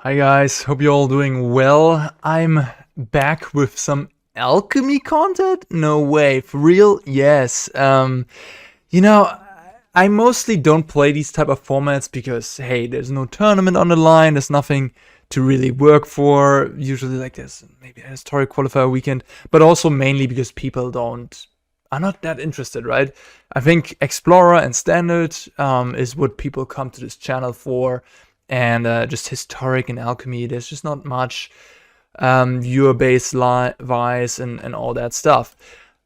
Hi guys, hope you're all doing well. I'm back with some alchemy content? No way, for real? Yes. You know, I mostly don't play these type of formats because, hey, there's no tournament on the line, there's nothing to really work for. Usually like there's maybe a historic qualifier weekend, but also mainly because people are not that interested, right? I think Explorer and Standard is what people come to this channel for. And just historic and alchemy, there's just not much viewer base wise and all that stuff.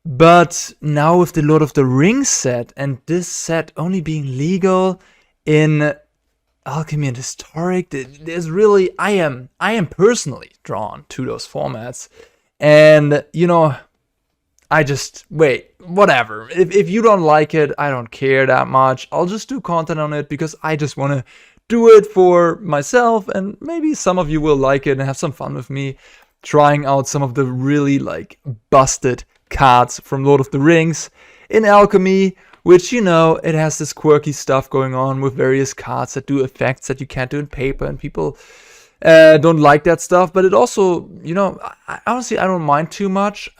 But now with the Lord of the Rings set, and this set only being legal in alchemy and historic, there's really I am personally drawn to those formats. And I just whatever. If you don't like it, I don't care that much. I'll just do content on it because I just want to do it for myself, and maybe some of you will like it and have some fun with me trying out some of the really busted cards from Lord of the Rings in alchemy, which it has this quirky stuff going on with various cards that do effects that you can't do in paper, and people don't like that stuff. But it also, honestly, I don't mind too much,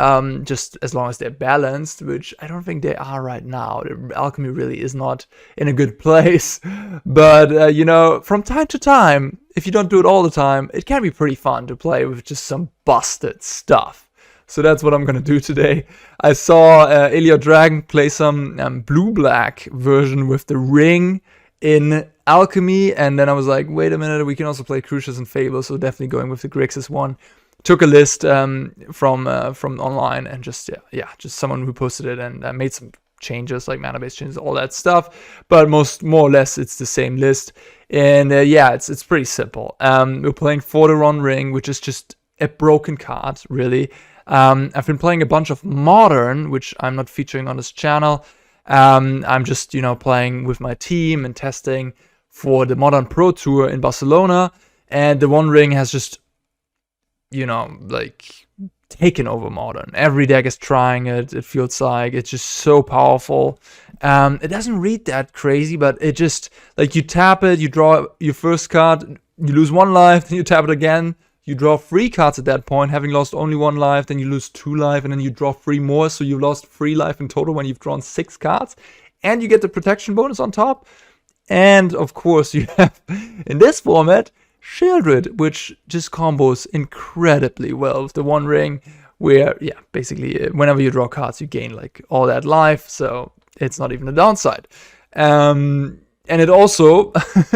just as long as they're balanced, which I don't think they are right now. The alchemy really is not in a good place. But, from time to time, if you don't do it all the time, it can be pretty fun to play with just some busted stuff. So that's what I'm going to do today. I saw Elliot Dragon play some blue-black version with the ring in alchemy, and then I was like, wait a minute, we can also play Crucias and Fable, so definitely going with the Grixis one. Took a list from online, and just someone who posted it, and made some changes, like mana-based changes, all that stuff, but more or less it's the same list. And it's pretty simple. We're playing For the One Ring, which is just a broken card, really. I've been playing a bunch of Modern, which I'm not featuring on this channel. I'm just, playing with my team and testing for the Modern Pro Tour in Barcelona, and the One Ring has just, taken over Modern. Every deck is trying it. It feels like it's just so powerful. It doesn't read that crazy, but it just, you tap it, you draw your first card, you lose 1 life, then you tap it again. You draw 3 cards at that point, having lost only 1 life, then you lose 2 life, and then you draw 3 more, so you've lost 3 life in total when you've drawn 6 cards. And you get the protection bonus on top. And, of course, you have, in this format, Sheoldred, which just combos incredibly well with the One Ring, where, basically, whenever you draw cards, you gain, all that life, so it's not even a downside. And it also,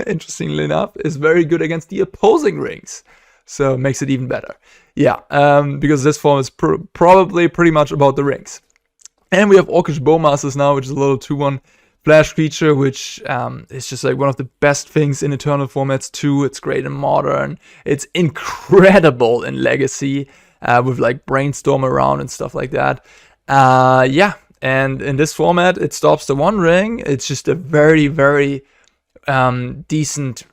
interestingly enough, is very good against the opposing rings. So it makes it even better. Because this form is probably pretty much about the rings. And we have Orcish Bowmasters now, which is a little 2/1 flash creature, which is just one of the best things in Eternal formats too. It's great in Modern. It's incredible in Legacy, with Brainstorm around and stuff like that. And in this format, it stops the One Ring. It's just a very, very decent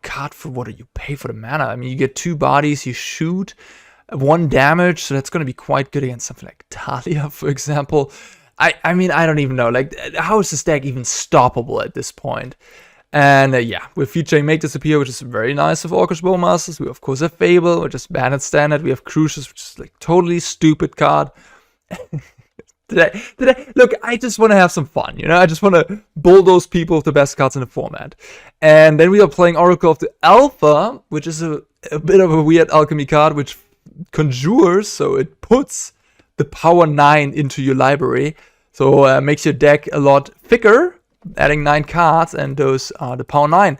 card for what you pay for the mana. I mean, you get 2 bodies, you shoot 1 damage, so that's going to be quite good against something like Talia, for example. I mean, I don't even know. How is this deck even stoppable at this point? And we're featuring Make Disappear, which is very nice with Orcish Bowmasters. We, of course, have Fable, which is bad at Standard. We have Crucias, which is totally stupid card. Today, look, I just want to have some fun, I just want to bulldoze people with the best cards in the format. And then we are playing Oracle of the Alpha, which is a bit of a weird alchemy card, which conjures, so it puts the power 9 into your library. So makes your deck a lot thicker, adding 9 cards, and those are the power 9.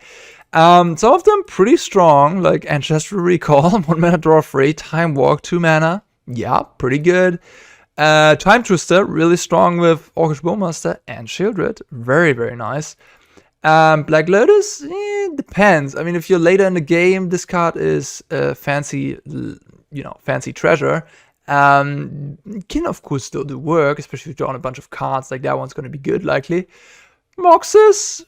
Some of them pretty strong, like Ancestral Recall, 1 mana draw 3, Time Walk, 2 mana. Yeah, pretty good. Time Twister, really strong with Orcish Bowmaster and Sheoldred. Very, very nice. Black Lotus, depends. I mean, if you're later in the game, this card is fancy treasure. Can, of course, still do work, especially if you're drawing a bunch of cards. That one's going to be good, likely. Moxes,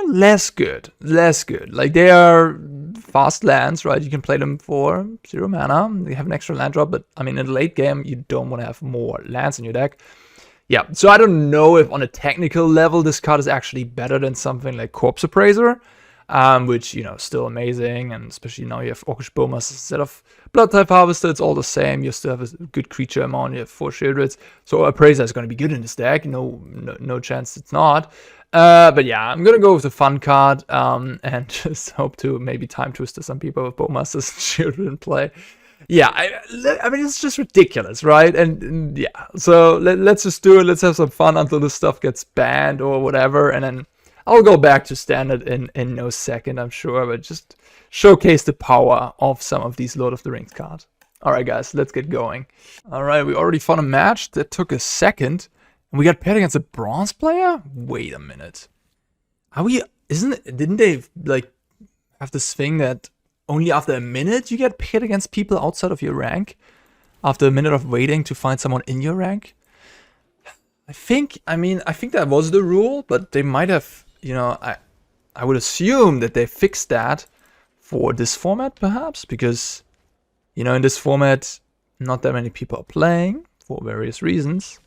less good. They are fast lands, right? You can play them for 0 mana. They have an extra land drop, but I mean, in the late game, you don't want to have more lands in your deck. So I don't know if on a technical level this card is actually better than something like Corpse Appraiser. which, you know, still amazing, and especially now you have Orcish Bowmasters instead of Blood type Harvester, it's all the same. You still have a good creature amount, you have 4 Sheoldreds, so Appraiser is going to be good in this deck, no chance it's not. But yeah, I'm gonna go with the fun card, and just hope to maybe time twister some people with Bowmasters and Sheoldred in play. Yeah, I mean, it's just ridiculous, right? And yeah, so let's just do it. Let's have some fun until this stuff gets banned or whatever, and then I'll go back to standard in no second, I'm sure, but just showcase the power of some of these Lord of the Rings cards. Alright guys, let's get going. Alright, we already fought a match that took a second, and we got paired against a bronze player? Wait a minute. Didn't they, like, have this thing that only after a minute you get paired against people outside of your rank? After a minute of waiting to find someone in your rank? I think that was the rule, but they might have, you know, I would assume that they fixed that for this format, perhaps, because, you know, in this format, not that many people are playing for various reasons.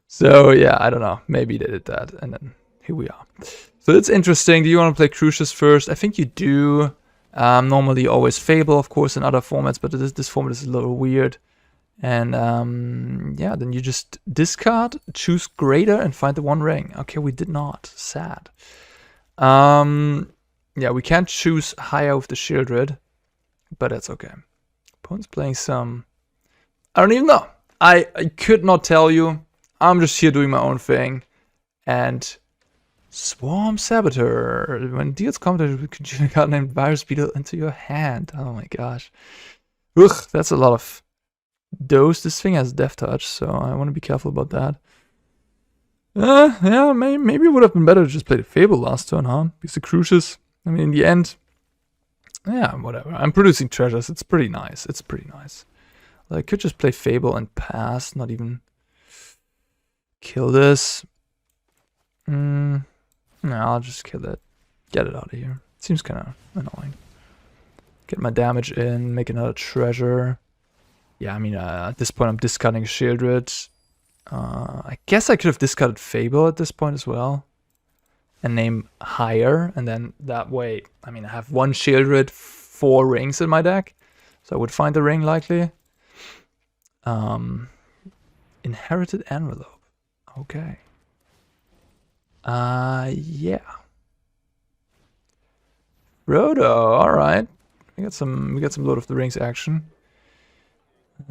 So yeah, I don't know. Maybe they did that, and then here we are. So it's interesting. Do you want to play Crucias first? I think you do. Normally always Fable, of course, in other formats, but this format is a little weird. And yeah, then you just discard, choose greater, and find the 1 ring. Okay, we did not. Sad. Yeah, we can't choose higher with the Sheoldred, but that's okay. Opponent's playing some... I don't even know. I could not tell you. I'm just here doing my own thing. And Swarm Saboteur. When it deals combat, you can card named Virus Beetle into your hand. Oh my gosh. Ugh, that's a lot of dose. This thing has Death Touch, so I want to be careful about that. Yeah, maybe it would have been better to just play the Fable last turn, huh? Because the Crucias, I mean, in the end, yeah, whatever. I'm producing treasures. It's pretty nice. It's pretty nice. Like, I could just play Fable and pass, not even kill this. No, I'll just kill it. Get it out of here. Seems kind of annoying. Get my damage in, make another treasure. Yeah, I mean, at this point I'm discarding Sheoldred. I guess I could have discarded Fable at this point as well. And name higher, and then that way, I mean, I have 1 Sheoldred, 4 rings in my deck. So I would find the ring likely. Inherited Envelope. Okay. Yeah. Frodo, alright. We got some Lord of the Rings action.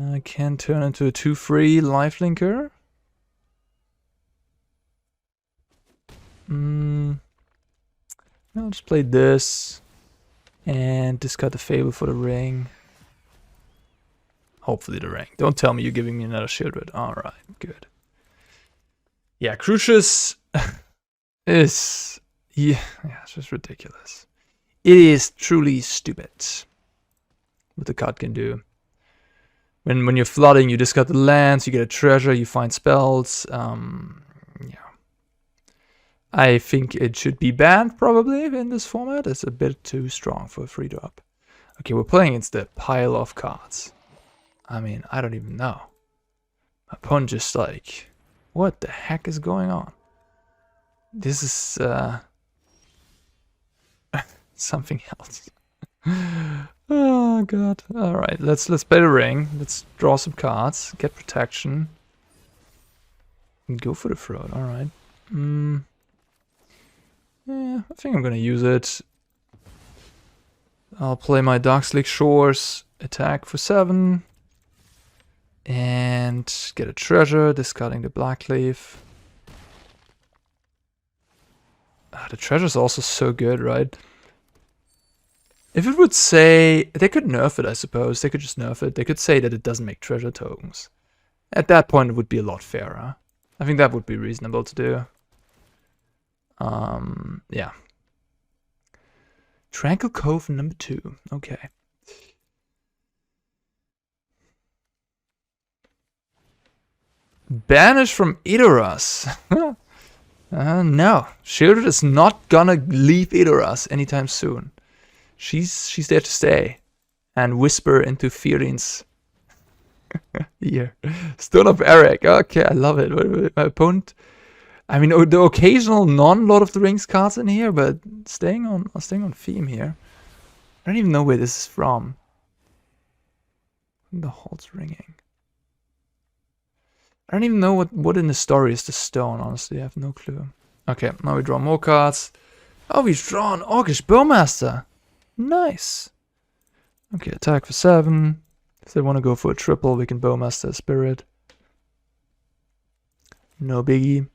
I can turn into a 2/3 lifelinker. I'll just play this and discard the Fable for the ring. Hopefully the ring. Don't tell me you're giving me another Sheoldred. Alright, good. Yeah, Crucias is... Yeah, it's just ridiculous. It is truly stupid what the card can do. When you're flooding, you discard the lands, you get a treasure, you find spells. Yeah. I think it should be banned, probably, in this format. It's a bit too strong for a 3-drop. Okay, we're playing against the pile of cards. I mean, I don't even know. My opponent just like... What the heck is going on? This is... something else. Oh god. Alright, let's play the ring. Let's draw some cards. Get protection. And go for the throat. Alright. Yeah, I think I'm gonna use it. I'll play my Darkslick Shores. Attack for 7. And get a treasure. Discarding the Blackcleave. The treasure's also so good, right? If it would say... They could nerf it, I suppose. They could just nerf it. They could say that it doesn't make treasure tokens. At that point, it would be a lot fairer. I think that would be reasonable to do. Yeah. Tranquil Cove number 2. Okay. Banish from Edoras. No. Sheoldred is not gonna leave Edoras anytime soon. She's there to stay. And whisper into Firin's ear. Stone of Eric. Okay, I love it. My opponent I mean, the occasional non-Lord of the Rings cards in here, but staying on theme here. I don't even know where this is from. The halt's ringing. I don't even know what in the story is the stone, honestly. I have no clue. Okay, now we draw more cards. Oh, we've drawn Orcish Bowmaster. Nice. Okay, attack for 7. If they want to go for a triple, we can Bowmaster Spirit. No biggie.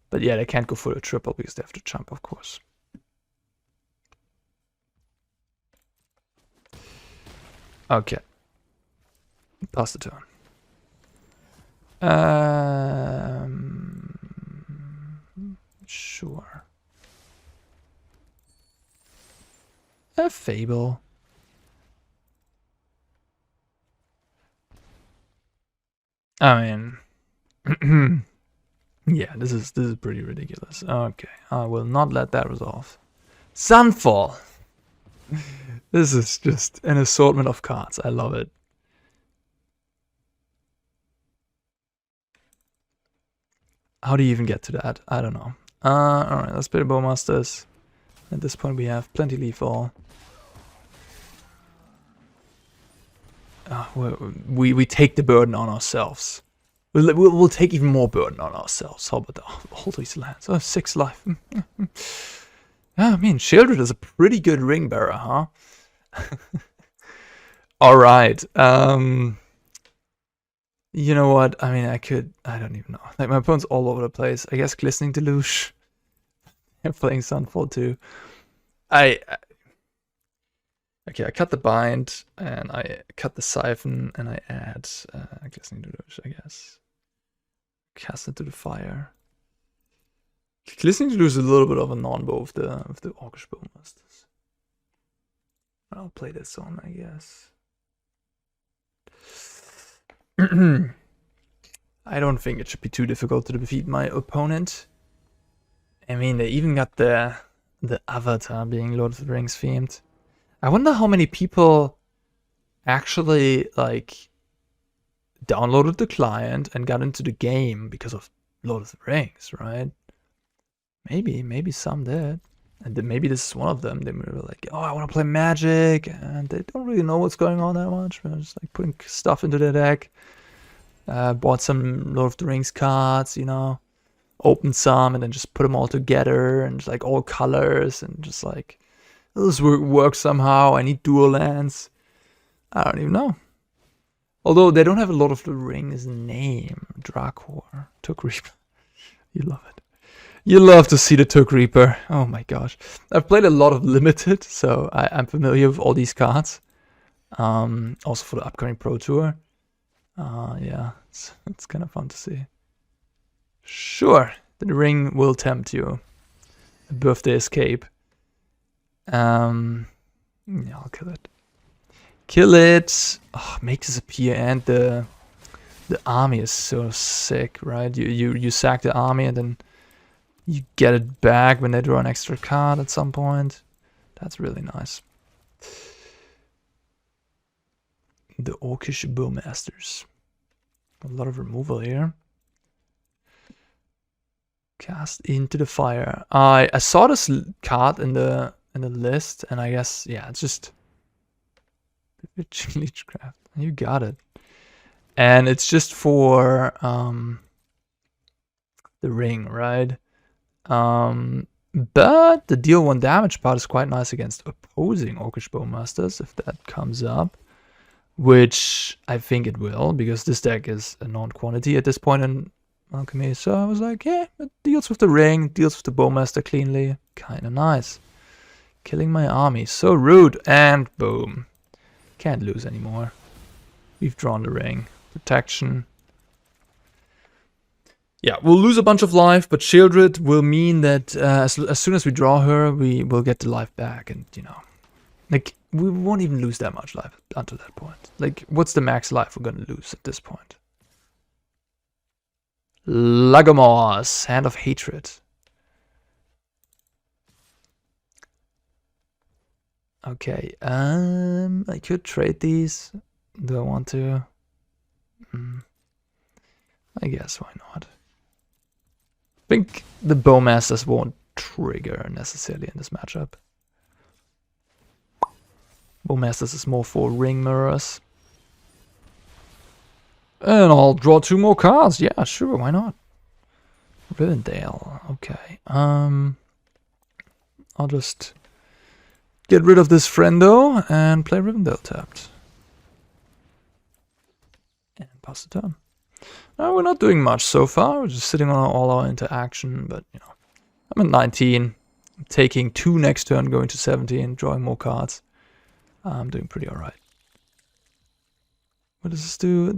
But yeah, they can't go for a triple because they have to jump, of course. Okay. Pass the turn. Sure. A Fable. I mean, yeah, this is pretty ridiculous. Okay, I will not let that resolve. Sunfall. This is just an assortment of cards. I love it. How do you even get to that? I don't know. Alright, let's play the Bowmasters. At this point we have plenty lethal. We take the burden on ourselves. We'll take even more burden on ourselves. How about all these lands? Oh, 6 life. I mean, Sheoldred is a pretty good ring bearer, huh? Alright. You know what? I mean, I don't even know. Like, my opponent's all over the place. I guess Glistening Deluge. I'm playing Sunfall too. Okay, I cut the bind, and I cut the Siphon, and I add Glistening Deluge, I guess. Cast it to the fire. Glistening Deluge is a little bit of a non-bow of the Orcish Bowmasters. I'll play this on, I guess. I don't think it should be too difficult to defeat my opponent. I mean, they even got the avatar being Lord of the Rings themed. I wonder how many people actually like downloaded the client and got into the game because of Lord of the Rings, right? Maybe some did. And then maybe this is one of them. They were like, oh, I want to play Magic, and they don't really know what's going on that much. They're just like putting stuff into their deck. Bought some Lord of the Rings cards, you know, opened some, and then just put them all together, and just like all colors, and just like, this works somehow. I need dual lands. I don't even know. Although they don't have a Lord of the Rings name. Drakor. Took Reaper. You love it. You love to see the Took Reaper. Oh my gosh. I've played a lot of Limited, so I'm familiar with all these cards. Also for the upcoming Pro Tour. Yeah, it's kind of fun to see. Sure, the ring will tempt you. A birthday escape. Yeah, I'll kill it. Kill it! Oh, make this appear, and the army is so sick, right? You sack the army and then you get it back when they draw an extra card at some point. That's really nice. The Orcish Bowmasters. A lot of removal here. Cast into the fire. I saw this card in the list, and I guess, yeah, it's just Leechcraft. You got it. And it's just for the ring, right? But the deal 1 damage part is quite nice against opposing Orcish Bowmasters if that comes up, which I think it will, because this deck is a non-quantity at this point in Alchemy. So I was like, yeah, it deals with the ring, deals with the Bowmaster cleanly. Kind of nice. Killing my army. So rude. And boom. Can't lose anymore. We've drawn the ring. Protection. Yeah, we'll lose a bunch of life, but Sheoldred will mean that as soon as we draw her, we will get the life back. And, you know, like, we won't even lose that much life until that point. Like, what's the max life we're going to lose at this point? Lagomor's Hand of Hatred. Okay, I could trade these. Do I want to? I guess, why not? think the Bowmasters won't trigger necessarily in this matchup. Bowmasters is more for ring mirrors. And I'll draw 2 more cards. Yeah, sure, why not? Rivendell, okay. I'll just get rid of this friendo and play Rivendell tapped. And pass the turn. We're not doing much so far. We're just sitting on all our interaction, but you know, I'm at 19. I'm taking 2 next turn, going to 17, drawing more cards. I'm doing pretty alright. What does this do?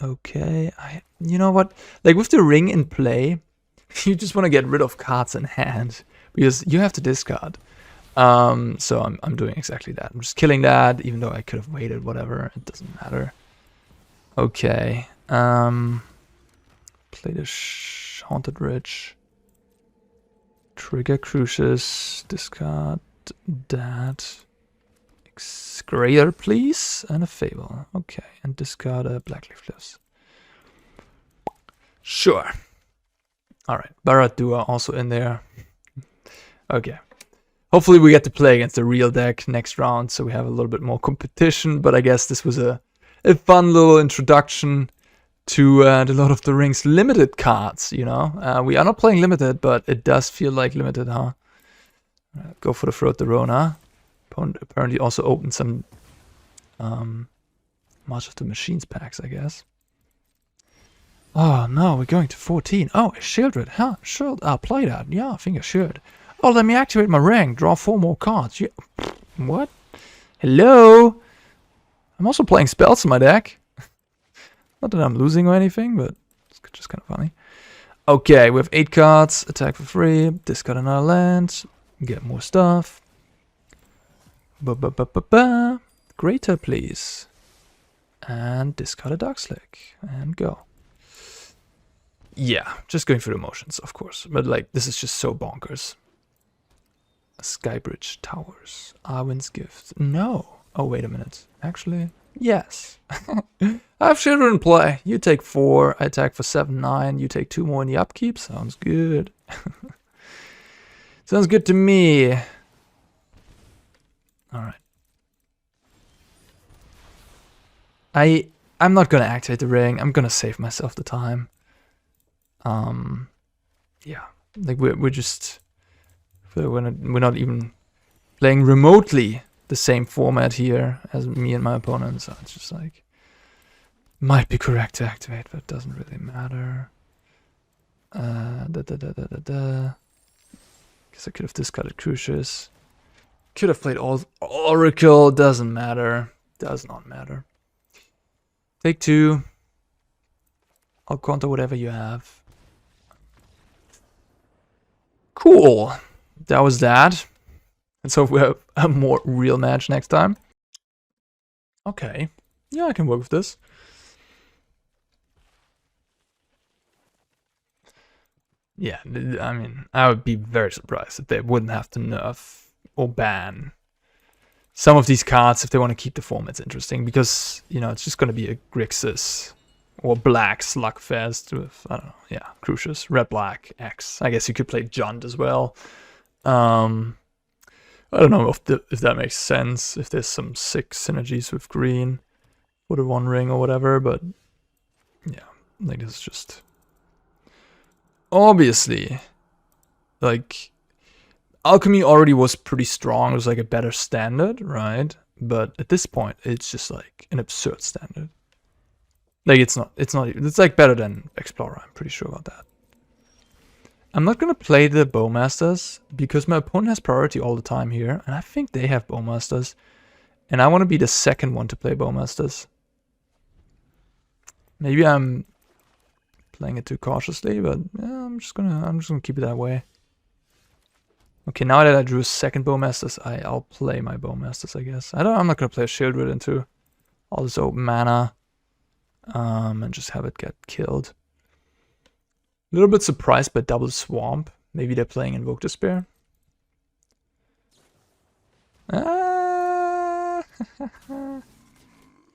Okay, you know what? Like with the ring in play, you just want to get rid of cards in hand because you have to discard. So I'm doing exactly that. I'm just killing that, even though I could have waited. Whatever, it doesn't matter. Okay. Play the Haunted Ridge. Trigger Crucias. Discard that. Greater, please, and a Fable. Okay, and discard a Blackcleave Cliffs. Sure. Alright, Barad-dûr also in there. Okay. Hopefully we get to play against the real deck next round, so we have a little bit more competition, but I guess this was a fun little introduction to the Lord of the Rings limited cards, you know? We are not playing limited, but it does feel like limited, huh? Go for the Throat the Rona. Opponent apparently also opened some March of the Machines packs, I guess. Oh no, we're going to 14. Oh, Sheoldred, huh? Sure, I'll play that. Yeah, I think I should. Oh, let me activate my ring. Draw 4 more cards. Yeah. What? Hello? I'm also playing spells in my deck. Not that I'm losing or anything, but it's just kind of funny. Okay, we have 8 cards. Attack for free. Discard another land. Get more stuff. Greater, please. And discard a Darkslick. And go. Yeah, just going through the motions, of course. But, like, this is just so bonkers. Skybridge Towers. Arwen's Gift. No. Oh, wait a minute. Actually, yes. I have children in play. You take 4. I attack for 7, 9. You take 2 more in the upkeep. Sounds good. Sounds good to me. Alright. I'm not gonna activate the ring. I'm gonna save myself the time. Yeah. Like we're just we're not even playing remotely the same format here as me and my opponent, so it's just like might be correct to activate, but it doesn't really matter. Guess I could have discarded Crucias. Could have played Oracle, doesn't matter. Does not matter. Take 2. I'll counter whatever you have. Cool. That was that. Let's hope we have a more real match next time. Okay. Yeah, I can work with this. Yeah, I mean, I would be very surprised if they wouldn't have to nerf or ban some of these cards if they want to keep the formats interesting, because, you know, it's just going to be a Grixis or Black Slugfest with, I don't know, yeah, Crucias, Red Black, X. I guess you could play Junt as well. I don't know if that makes sense, if there's some sick synergies with green for the One Ring or whatever, but yeah, like this is just... Obviously, like, Alchemy already was pretty strong. It was like a better standard, right? But at this point, it's just like an absurd standard. Like, it's like better than Explorer, I'm pretty sure about that. I'm not gonna play the Bowmasters because my opponent has priority all the time here, and I think they have Bowmasters. And I want to be the second one to play Bowmasters. Maybe I'm playing it too cautiously, but yeah, I'm just gonna keep it that way. Okay, now that I drew a second Bowmasters, I'll play my Bowmasters, I guess. I'm not gonna play a Sheoldred into all this open mana, and just have it get killed. A little bit surprised by double Swamp. Maybe they're playing Invoke Despair.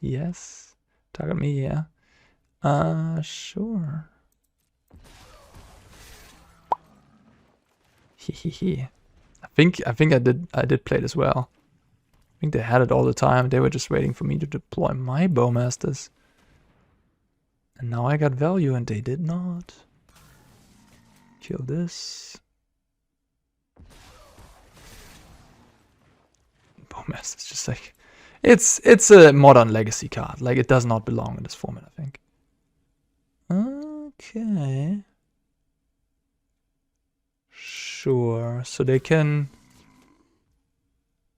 Yes, target me, yeah. Sure. Hehehe. I think I did play this well. I think they had it all the time. They were just waiting for me to deploy my Bowmasters. And now I got value and they did not. Kill this. Bowmasters just like... It's a modern legacy card. Like, it does not belong in this format, I think. Okay. Sure. So they can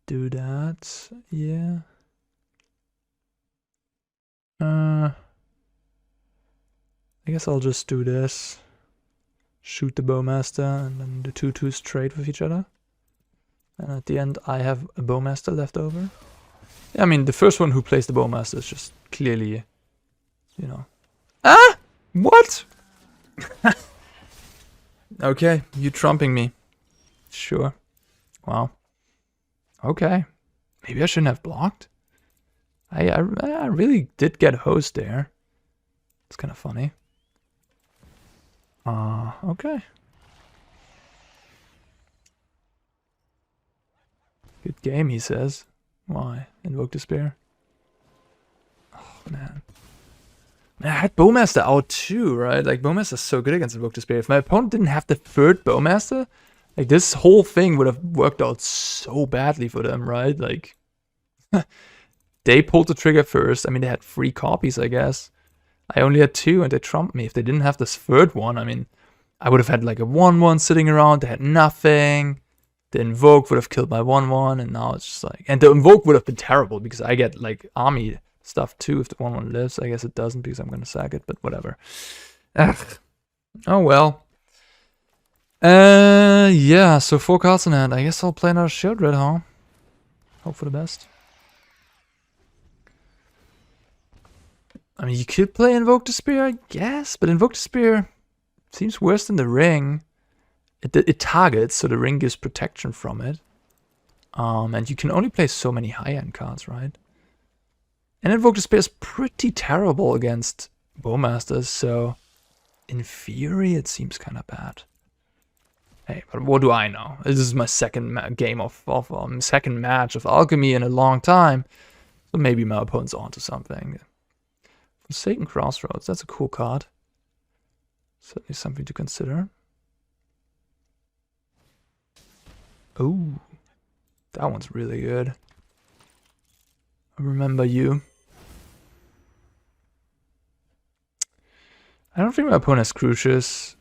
do that. Yeah. I guess I'll just do this. Shoot the Bowmaster and then the 2/2s trade with each other. And at the end I have a Bowmaster left over. Yeah, I mean, the first one who plays the Bowmaster is just clearly, you know. Ah! What? Okay, you trumping me. Sure. Wow. Okay. Maybe I shouldn't have blocked. I really did get hosed there. It's kind of funny. Okay. Good game, he says. Why? Invoke Despair? Oh, man. Man, I had Bowmaster out too, right? Like, Bowmaster's so good against Invoke Despair. If my opponent didn't have the third Bowmaster, like, this whole thing would have worked out so badly for them, right? Like, they pulled the trigger first. I mean, they had 3 copies, I guess. I only had 2 and they trumped me. If they didn't have this third one, I mean, I would have had like a 1/1 sitting around. They had nothing. The Invoke would have killed my 1/1, and now it's just like... And the Invoke would have been terrible, because I get, like, army stuff too if the 1/1 lives. I guess it doesn't, because I'm gonna sack it, but whatever. Ugh. Oh well. Yeah, so 4 cards in hand. I guess I'll play another Sheoldred, huh? Hope for the best. I mean, you could play Invoke Despair, I guess, but Invoke Despair seems worse than the Ring. It targets, so the Ring gives protection from it. And you can only play so many high-end cards, right? And Invoke Despair is pretty terrible against Bowmasters, so in theory it seems kind of bad. Hey, but what do I know? This is my second second match of Alchemy in a long time, so maybe my opponent's onto something. Forsaken Crossroads, that's a cool card. Certainly something to consider. Oh, that one's really good. I remember you. I don't think my opponent has Crucias,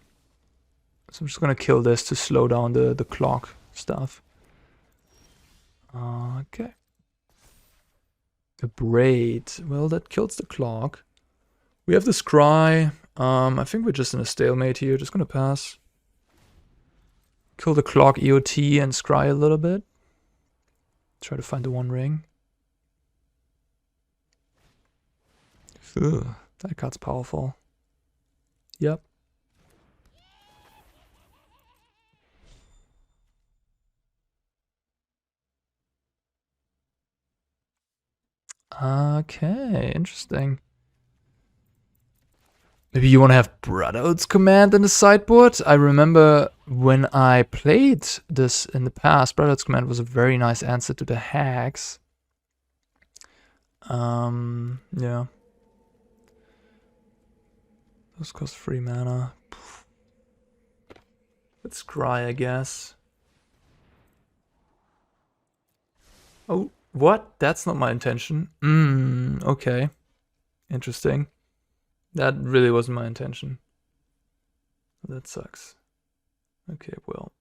so I'm just gonna kill this to slow down the clock stuff. Okay. Abrade. Well, that kills the clock. We have the Scry. I think we're just in a stalemate here. Just gonna pass. Kill the clock EOT and Scry a little bit. Try to find the 1 ring. Ugh, that card's powerful. Yep. Okay, interesting. Maybe you want to have Brotherhood's Command in the sideboard? I remember when I played this in the past, Brotherhood's Command was a very nice answer to the Hags. Yeah. Those cost 3 mana. Let's Scry, I guess. Oh, what? That's not my intention. Okay. Interesting. That really wasn't my intention. That sucks. Okay, well.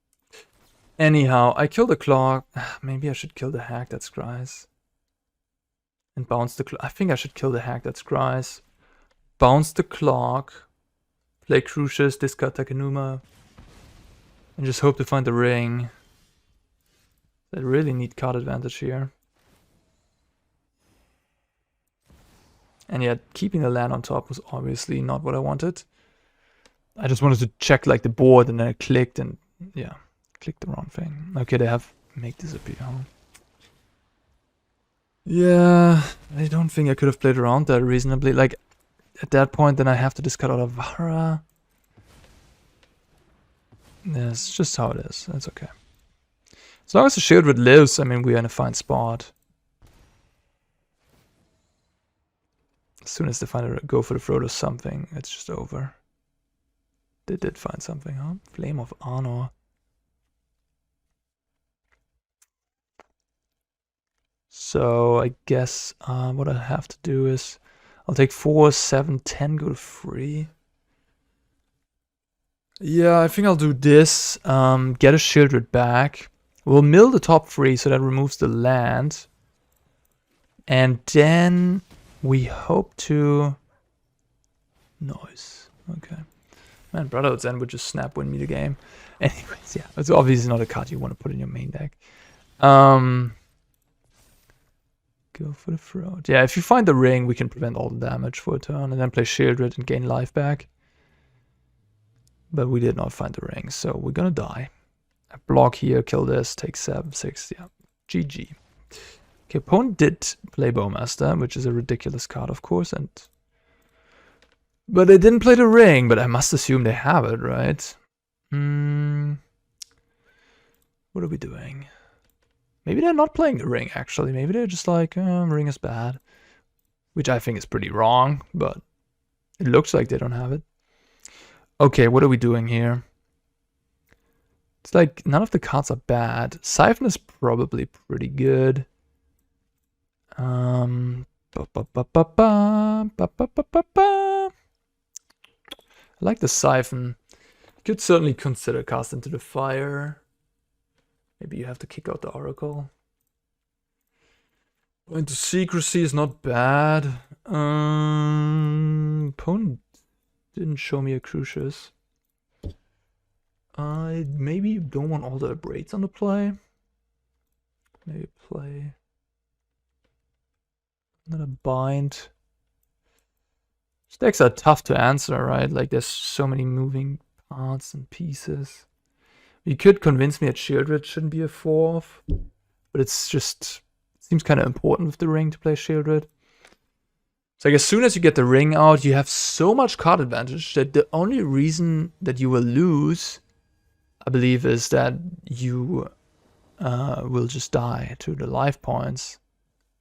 Anyhow, I killed the clock. Maybe I should kill the Hag that scries. And bounce the clock. I think I should kill the Hag that scries. Bounce the clock. Play Crucias, discard Takenuma. And just hope to find the ring. I really need card advantage here. And yeah, keeping the land on top was obviously not what I wanted. I just wanted to check like the board, and then I clicked and yeah, clicked the wrong thing. Okay, they have make disappear. Huh? Yeah, I don't think I could have played around that reasonably. Like at that point, then I have to discard Otawara. That's just how it is. That's okay. As long as the Sheoldred lives, I mean, we're in a fine spot. As soon as they find a go for the throat or something, it's just over. They did find something, huh? Flame of Arne. So I guess what I have to do is I'll take 4, 7, 10, go to 3. Yeah, I think I'll do this. Get a Sheoldred back. We'll mill the top 3 so that removes the land. And then we hope to... Noise. Okay. Man, Brotherhood Zen would just snap win me the game. Anyways, yeah. It's obviously not a card you want to put in your main deck. Go for the throat. Yeah, if you find the ring, we can prevent all the damage for a turn and then play Sheoldred and gain life back. But we did not find the ring, so we're gonna die. I block here, kill this, take 7, 6, yeah. GG. Okay, opponent did play Bowmaster, which is a ridiculous card, of course, but they didn't play the ring, but I must assume they have it, right? What are we doing? Maybe they're not playing the ring, actually. Maybe they're just like, ring is bad. Which I think is pretty wrong, but it looks like they don't have it. Okay, what are we doing here? It's like, none of the cards are bad. Siphon is probably pretty good. I like the Siphon. You could certainly consider Cast into the Fire. Maybe you have to kick out the Oracle. Going to Secrecy is not bad. Opponent didn't show me a Crucias. I maybe don't want all the Abrades on the play. Maybe play another Bind. These decks are tough to answer, right? Like there's so many moving parts and pieces. You could convince me that Sheoldred shouldn't be a 4th, but it's just, it seems kind of important with the ring to play Sheoldred. So like as soon as you get the ring out, you have so much card advantage that the only reason that you will lose, I believe, is that you will just die to the life points.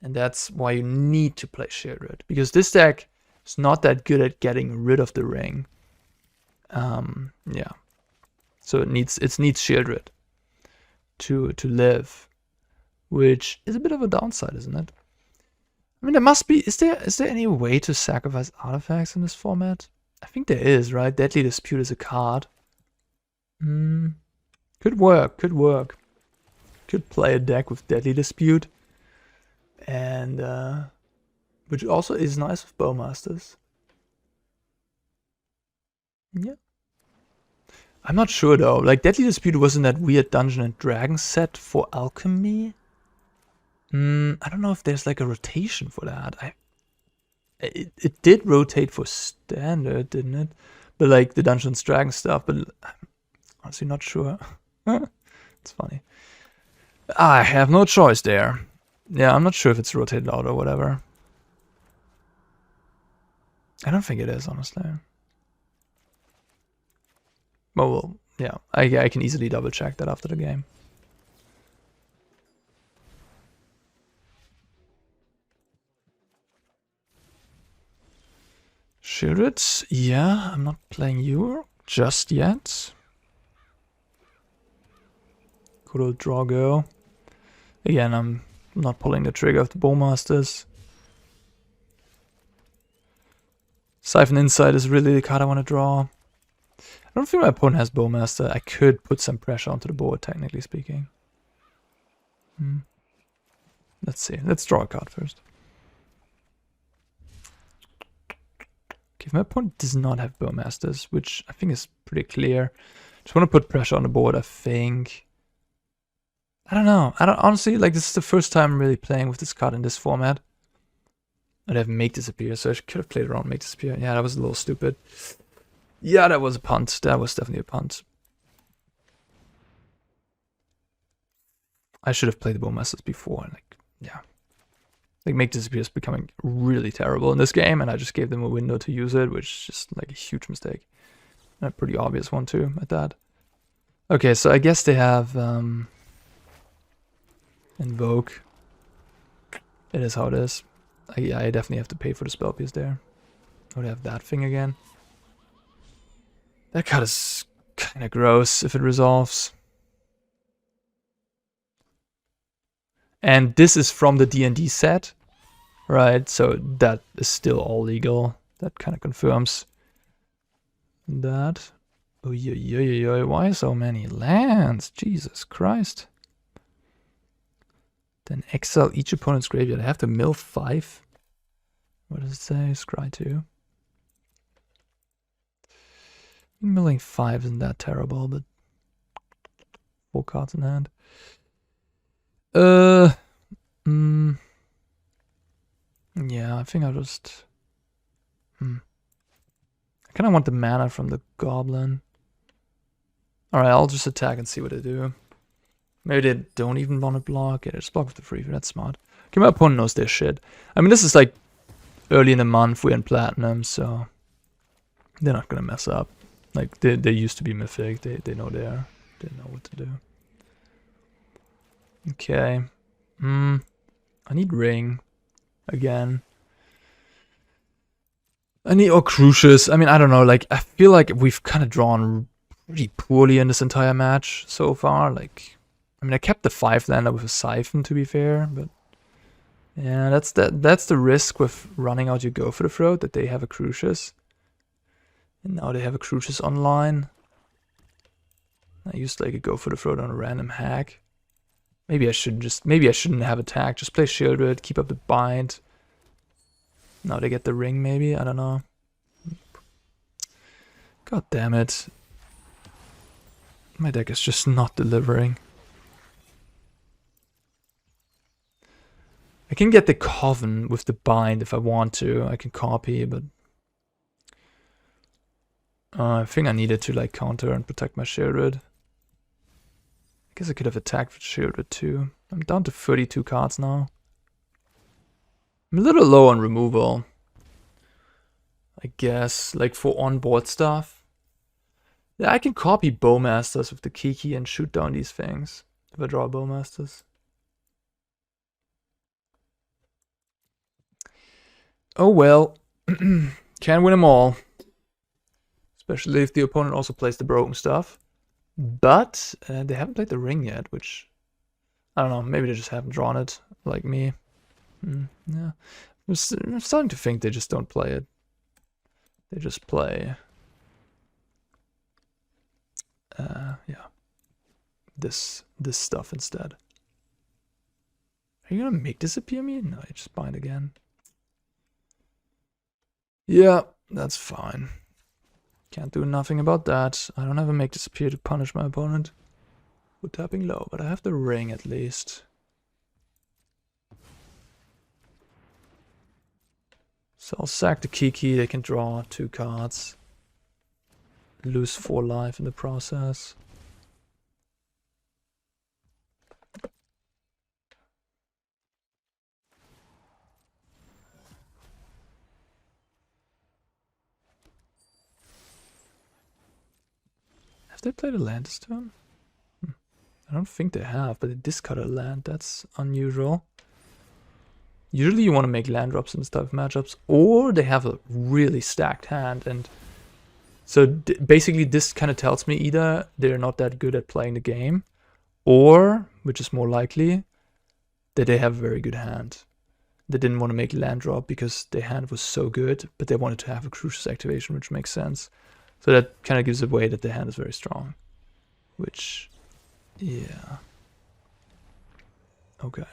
And that's why you need to play Sheoldred, because this deck is not that good at getting rid of the ring. Yeah. So it needs Sheoldred to live, which is a bit of a downside, isn't it? I mean, there must be. Is there any way to sacrifice artifacts in this format? I think there is, right? Deadly Dispute is a card. Could work. Could work. Could play a deck with Deadly Dispute, and which also is nice with Bowmasters. Yeah. I'm not sure though. Like Deadly Dispute was in that weird Dungeon and Dragon set for Alchemy. I don't know if there's like a rotation for that. It did rotate for Standard, didn't it? But like the Dungeons and Dragons stuff. But I'm honestly not sure. It's funny. I have no choice there. Yeah, I'm not sure if it's rotated out or whatever. I don't think it is, honestly. Well, yeah, I can easily double check that after the game. Sheoldred, yeah, I'm not playing you just yet. Good old Drago. Again, I'm not pulling the trigger of the Bowmasters. Siphon Insight is really the card I want to draw. I don't think my opponent has Bowmaster. I could put some pressure onto the board, technically speaking. Let's see. Let's draw a card first. Okay, if my opponent does not have Bowmasters, which I think is pretty clear. Just want to put pressure on the board, I think. I don't know. Honestly, like, this is the first time I'm really playing with this card in this format. I'd have Make Disappear, so I could have played around Make Disappear. Yeah, that was a little stupid. Yeah, that was a punt. That was definitely a punt. I should have played the Bowmasters before. Like, yeah. Like, Make Disappear is becoming really terrible in this game, and I just gave them a window to use it, which is just like a huge mistake. And a pretty obvious one too, at that. Okay, so I guess they have Invoke. It is how it is. I definitely have to pay for the spell piece there. Oh, they have that thing again. That card is kind of gross if it resolves. And this is from the D&D set, right? So that is still all legal. That kind of confirms that. Oh, yeah, why so many lands? Jesus Christ. Then exile each opponent's graveyard. I have to mill 5. What does it say? Scry 2. Milling 5 isn't that terrible, but 4 cards in hand. Yeah, I think I'll just... I kind of want the mana from the goblin. Alright, I'll just attack and see what they do. Maybe they don't even want to block. Yeah, they just block with the free. That's smart. Okay, my opponent knows their shit. I mean, this is like early in the month. We're in Platinum, so they're not gonna mess up. Like, they used to be Mythic. They know they know what to do. Okay. I need Ring. Again. I need... or Crucias. I mean, I don't know. Like, I feel like we've kind of drawn pretty poorly in this entire match so far. Like, I mean, I kept the 5-lander with a Siphon, to be fair, but... yeah, that's the risk with running out your Go for the Throat, that they have a Crucias. And now they have a Crucias online. I used like a Go for the Throat on a random hack. Maybe I shouldn't have attack. Just play Sheoldred, keep up the bind. Now they get the ring, maybe? I don't know. God damn it. My deck is just not delivering. I can get the Coven with the bind if I want to. I can copy, but... I think I needed to like counter and protect my Sheoldred. I guess I could have attacked with Sheoldred too. I'm down to 32 cards now. I'm a little low on removal. I guess, like for onboard stuff. Yeah, I can copy Bowmasters with the Kiki and shoot down these things. If I draw Bowmasters. Oh well. Can't win them all. Especially if the opponent also plays the broken stuff. But they haven't played the ring yet, which... I don't know, maybe they just haven't drawn it, like me. Yeah. I'm starting to think they just don't play it. They just play... yeah. This stuff instead. Are you gonna make disappear me? No, you just bind again. Yeah, that's fine. Can't do nothing about that. I don't have a make disappear to punish my opponent for tapping low, but I have the ring at least. So I'll sack the Kiki, they can draw 2 cards. Lose 4 life in the process. Have they played a land this turn? I don't think they have, but they discarded a land. That's unusual. Usually you want to make land drops in this type of matchups, or they have a really stacked hand. And so basically this kind of tells me either they're not that good at playing the game, or, which is more likely, that they have a very good hand. They didn't want to make land drop because their hand was so good, but they wanted to have a Crucias activation, which makes sense. So that kind of gives away that the hand is very strong. Which, yeah. Okay.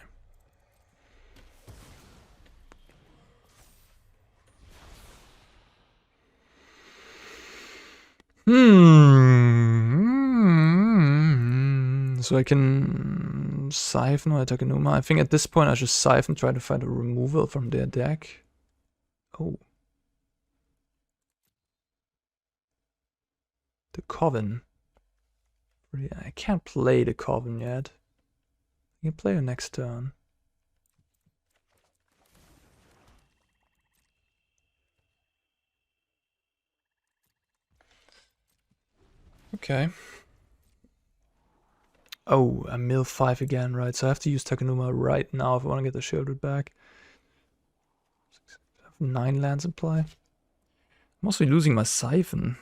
So I can Siphon or Takenuma. I think at this point I should Siphon, try to find a removal from their deck. Oh. The Coven. I can't play the Coven yet. I can play it next turn. Okay. Oh, a mill 5 again, right? So I have to use Takenuma right now if I want to get the Sheoldred back. 9 lands in play. I'm also losing my Siphon.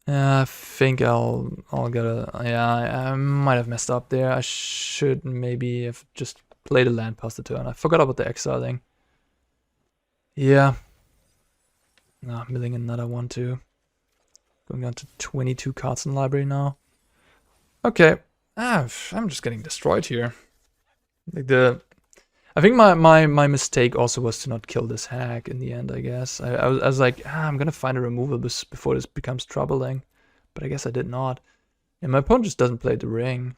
Yeah, I think I'll get a... Yeah, I might have messed up there. I should maybe have just played a land past the turn. I forgot about the exiling. Yeah. No, milling another one too. Going down to 22 cards in the library now. Okay. I'm just getting destroyed here. Like I think my mistake also was to not kill this hag in the end, I guess. I was like, I'm gonna find a removal before this becomes troubling. But I guess I did not. And my opponent just doesn't play the ring.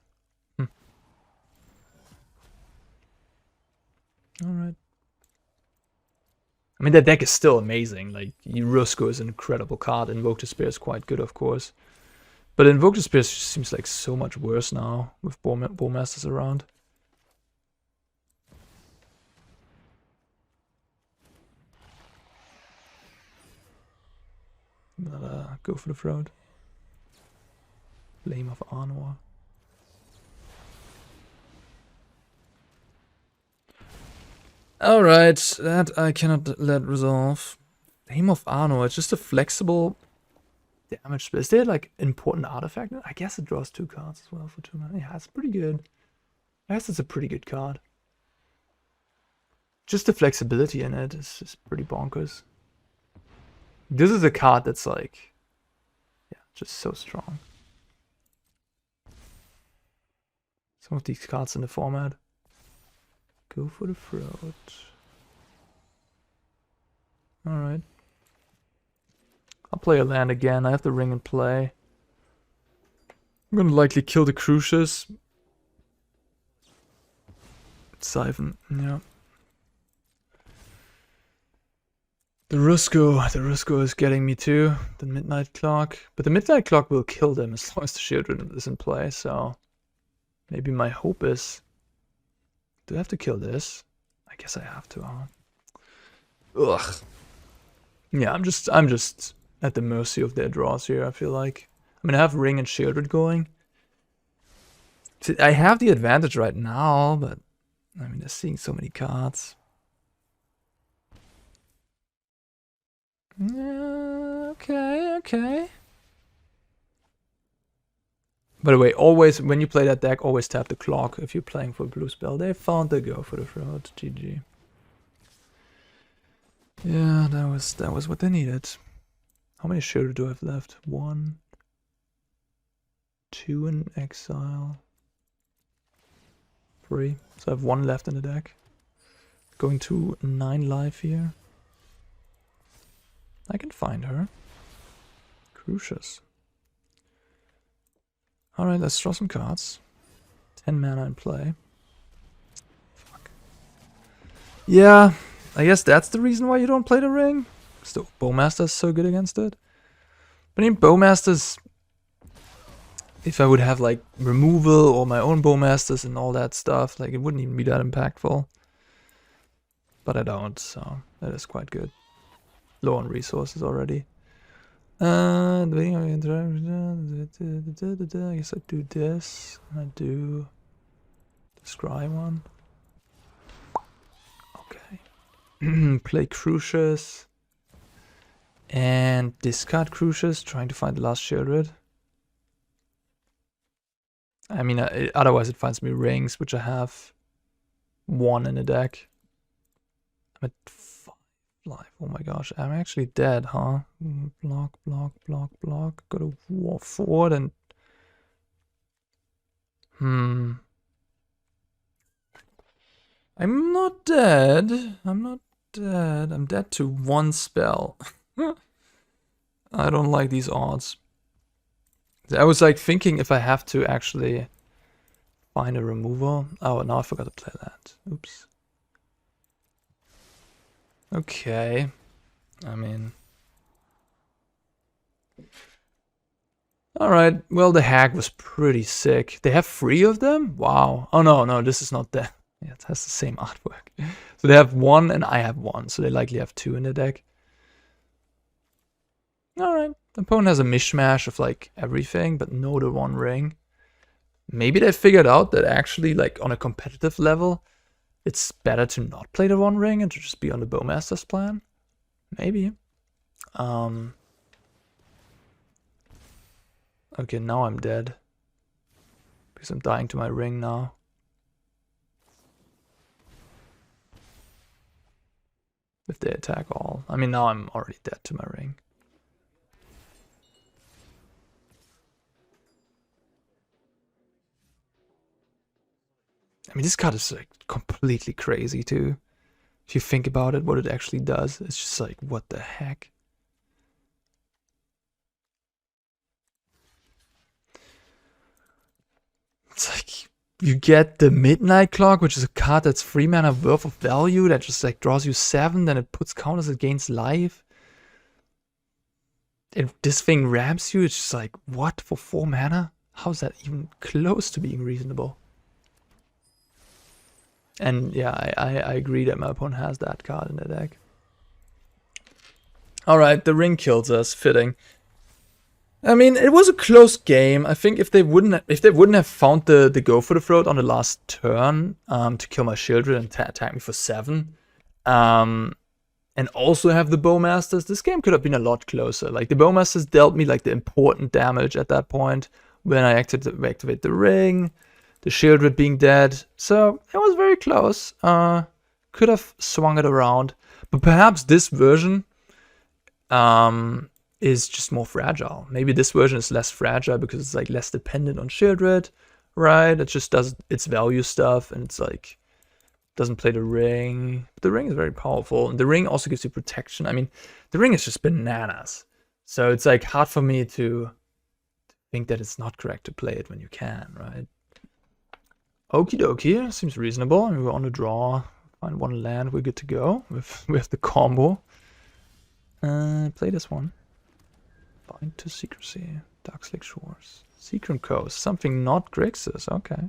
Alright. I mean, that deck is still amazing. Like, Rusko is an incredible card. Invoke Despair is quite good, of course. But Invoke Despair seems like so much worse now with Bowmasters around. Go for the throat. Flame of Arne. Alright, that I cannot let resolve. Flame of Arne, it's just a flexible damage spell. Is there like important artifact? I guess it draws 2 cards as well for 2 mana. Yeah, it's pretty good. I guess it's a pretty good card. Just the flexibility in it is just pretty bonkers. This is a card that's like, yeah, just so strong. Some of these cards in the format. Go for the throat. Alright. I'll play a land again. I have the ring in play. I'm gonna likely kill the Crucias. Siphon, yeah. The Rusko is getting me too. The Midnight Clock. But the Midnight Clock will kill them as long as the Sheoldred is in play, so... Maybe my hope is... Do I have to kill this? I guess I have to, huh? Ugh. Yeah, I'm just at the mercy of their draws here, I feel like. I mean, I have Ring and Sheoldred going. I have the advantage right now, but... I mean, they're seeing so many cards. Yeah, okay. By the way, always, when you play that deck, always tap the clock if you're playing for a blue spell. They found the go for the throat. GG. Yeah, that was what they needed. How many Sheoldred do I have left? 1, 2 in exile. 3. So I have 1 left in the deck. Going to 9 life here. I can find her. Crucias. Alright, let's draw some cards. 10 mana in play. Fuck. Yeah, I guess that's the reason why you don't play the ring. Still, Bowmaster's so good against it. But I mean, Bowmasters... If I would have, like, removal or my own Bowmasters and all that stuff, like, it wouldn't even be that impactful. But I don't, so that is quite good. Low on resources already. I guess I do this. I do the scry one. Okay. Play Crucias. And discard Crucias, trying to find the last Sheoldred. I mean, otherwise it finds me rings, which I have 1 in the deck. I'm at 5 life. Oh my gosh, I'm actually dead, huh? Block. Gotta walk forward and... I'm not dead. I'm dead to 1 spell. I don't like these odds. I was like thinking if I have to actually find a removal. Oh, now I forgot to play that. Oops. Okay. I mean... Alright, well the hag was pretty sick. They have 3 of them? Wow. Oh no, this is not that. Yeah, it has the same artwork. So they have 1 and I have 1, so they likely have 2 in the deck. Alright, the opponent has a mishmash of like everything, but no the One Ring. Maybe they figured out that actually, like on a competitive level, it's better to not play the One Ring and to just be on the Bowmasters plan. Maybe. Okay, now I'm dead. Because I'm dying to my ring now. If they attack all. I mean, now I'm already dead to my ring. I mean, this card is like completely crazy too. If you think about it, what it actually does, it's just like, what the heck? It's like, you get the Midnight Clock, which is a card that's 3 mana worth of value, that just like draws you 7, then it puts counters, it gains life. If this thing ramps you, it's just like, what, for 4 mana? How's that even close to being reasonable? And yeah, I agree that my opponent has that card in the deck. Alright, the ring kills us, fitting. I mean, it was a close game. I think if they wouldn't have found the go for the throat on the last turn to kill my Sheoldred and attack me for 7, and also have the Bowmasters, this game could have been a lot closer. Like the Bowmasters dealt me like the important damage at that point when I activate the ring. The Sheoldred being dead, so it was very close. Could have swung it around, but perhaps this version is just more fragile. Maybe this version is less fragile because it's like less dependent on Sheoldred, right? It just does its value stuff, and it's like doesn't play the ring. But the ring is very powerful, and the ring also gives you protection. I mean, the ring is just bananas, so it's like hard for me to think that it's not correct to play it when you can, right? Okie dokie, seems reasonable. I mean, we're on the draw. Find 1 land, we're good to go. We have the combo. Play this one. Bind to Secrecy. Darkslick Shores. Siphon Coast. Something not Grixis. Okay.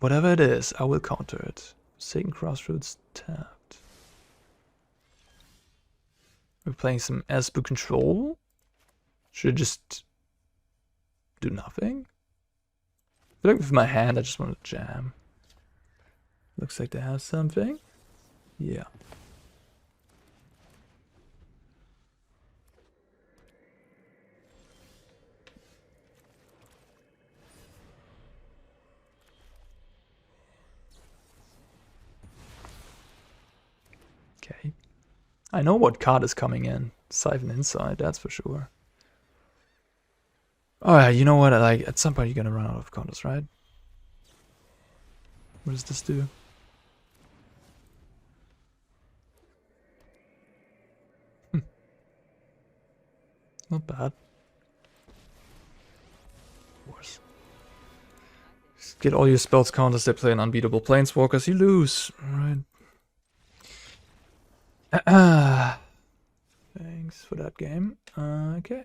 Whatever it is, I will counter it. Satan Crossroads tapped. We're playing some Esper control. Should I just do nothing? I feel like with my hand, I just want to jam. Looks like they have something. Yeah. Okay. I know what card is coming in. Siphon Insight, that's for sure. Oh yeah, you know what? Like at some point you're gonna run out of counters, right? What does this do? Not bad. Worse. Just get all your spells counters. They play an unbeatable planeswalkers. You lose, right? Thanks for that game. Okay.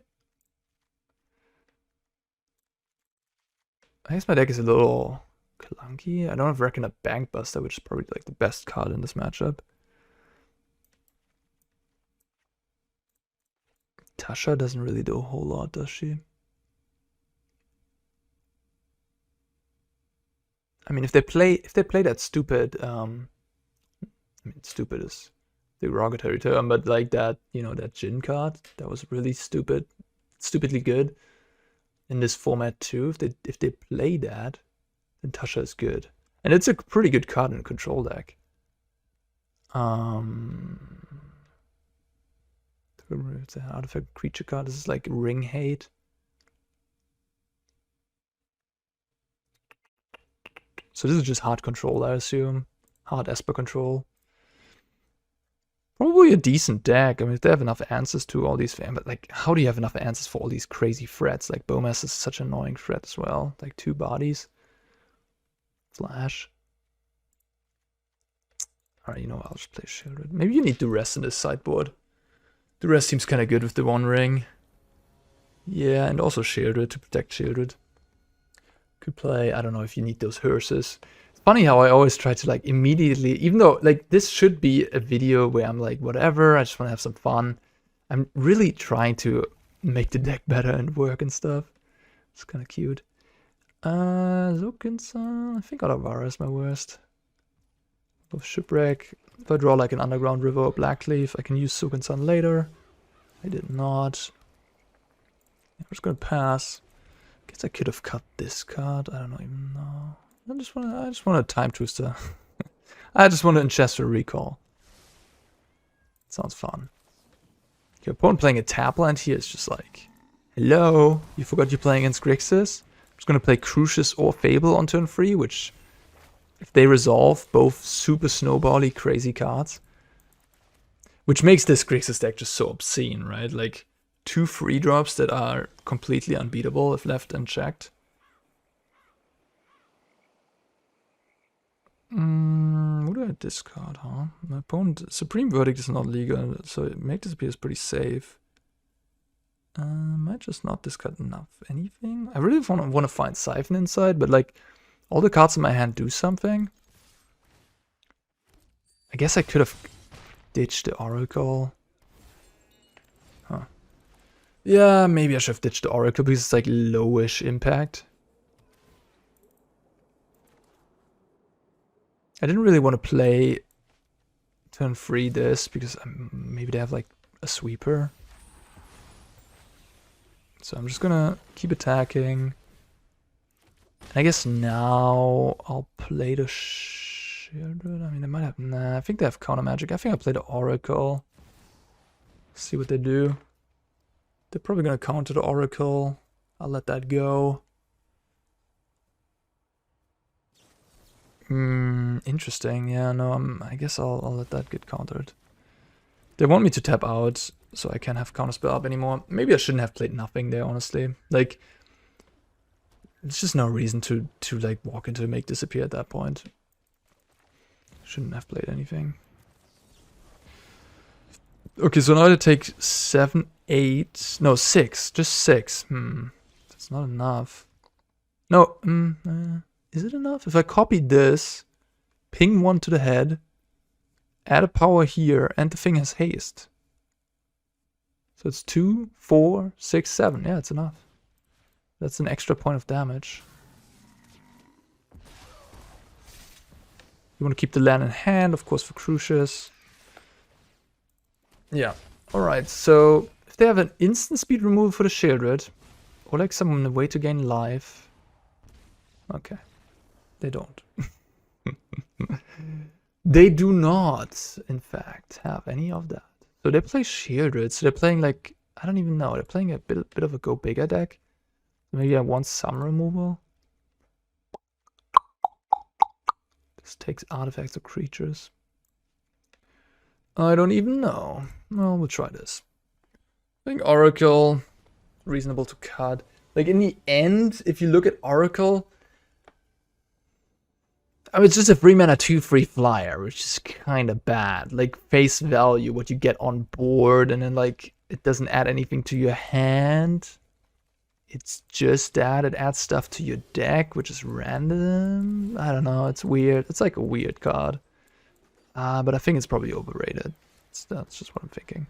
I guess my deck is a little clunky. I don't have Reckon a Bankbuster, which is probably like the best card in this matchup. Tasha doesn't really do a whole lot, does she? I mean, if they play that stupid, I mean, stupid is the derogatory term, but like that, you know, that Jin card that was really stupidly good in this format too. If they play that, then Tasha is good, and it's a pretty good card in a control deck. It's an artifact creature card. This is like Ring Hate. So this is just hard control, I assume. Hard Esper control. Probably a decent deck. I mean, if they have enough answers to all these things, but like, how do you have enough answers for all these crazy threats? Like, Bowmasters is such an annoying threat as well. Like 2 bodies. Flash. Alright, you know what? I'll just play Sheoldred. Maybe you need to rest in this sideboard. The rest seems kind of good with the 1 ring. Yeah, and also Sheoldred to protect Sheoldred. Could play, I don't know if you need those hearses. Funny how I always try to like immediately, even though like this should be a video where I'm like, whatever, I just want to have some fun. I'm really trying to make the deck better and work and stuff. It's kind of cute. Sokenzan, I think Otawara is my worst. Of Shipwreck. If I draw like an Underground River or Blackcleave, I can use Sokenzan later. I did not. I'm just gonna pass. Guess I could have cut this card. I don't even know. I just want a Time Twister. I just want to Ancestral Recall. Sounds fun. Your opponent playing a tap land here is just like, hello, you forgot you're playing against Grixis? I'm just gonna play Crucias or Fable on turn 3, which, if they resolve, both super snowbally crazy cards. Which makes this Grixis deck just so obscene, right? Like, 2 free drops that are completely unbeatable if left unchecked. What do I discard, huh? My opponent, Supreme Verdict is not legal, so Make Disappear is pretty safe. Might just not discard enough anything. I really want to find Siphon Insight, but like, all the cards in my hand do something. I guess I could have ditched the Oracle. Huh. Yeah, maybe I should have ditched the Oracle because it's like lowish impact. I didn't really want to play turn 3 this because maybe they have like a sweeper. So I'm just gonna keep attacking. I guess now I'll play the Sheoldred. I mean, they might have... Nah, I think they have counter magic. I think I'll play the Oracle. See what they do. They're probably gonna counter the Oracle. I'll let that go. Interesting. Yeah, no, I guess I'll let that get countered. They want me to tap out, so I can't have counterspell up anymore. Maybe I shouldn't have played nothing there, honestly. Like, there's just no reason to like walk into Make Disappear at that point. Shouldn't have played anything. Okay, so now I take 7, 8, no 6, just 6. That's not enough. No, is it enough? If I copy this, ping 1 to the head, add a power here, and the thing has haste. So it's 2, 4, 6, 7. Yeah, it's enough. That's an extra point of damage. You want to keep the land in hand, of course, for Crucias. Yeah. Alright, so if they have an instant speed removal for the Sheoldred, or like some way to gain life. Okay. They don't. They do not, in fact, have any of that. So they play Sheoldred, so they're playing like, I don't even know, they're playing a bit of a go bigger deck. Maybe I want some removal. This takes artifacts or creatures. I don't even know. Well, we'll try this. I think Oracle, reasonable to cut. Like in the end, if you look at Oracle, I mean, it's just a 3-mana 2/3 flyer, which is kind of bad. Like face value, what you get on board, and then like it doesn't add anything to your hand. It's just that it adds stuff to your deck, which is random. I don't know. It's weird. It's like a weird card. But I think it's probably overrated. That's just what I'm thinking.